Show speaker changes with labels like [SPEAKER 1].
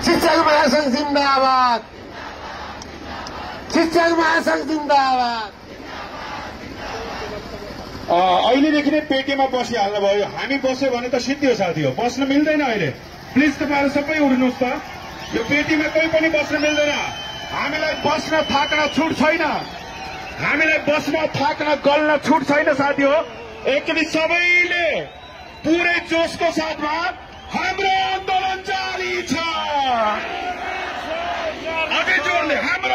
[SPEAKER 1] शिक्षक महासंघ जिन्दाबाद, शिक्षक महासंघ जिन्दाबाद।
[SPEAKER 2] अहिलेदेखि नै पेटीमा बसिहाल्नु भयो। हामी बस्यो भने त सिद्धि हो साथी हो, बस्न मिल्दैन अहिले। प्लिज तपाईँहरू सबै उठ्नुहोस् त, यो पेटीमा कोही पनि बस्न मिल्दैन। हामीलाई बस्न थाक्न छुट छैन, हामीलाई बस्न थाक्न गल्न छुट छैन साथी हो। एकचोटि सबैले पुरै जोसको साथमा हाम्रो आन्दोलन जारी छ, अझै जोडले हाम्रो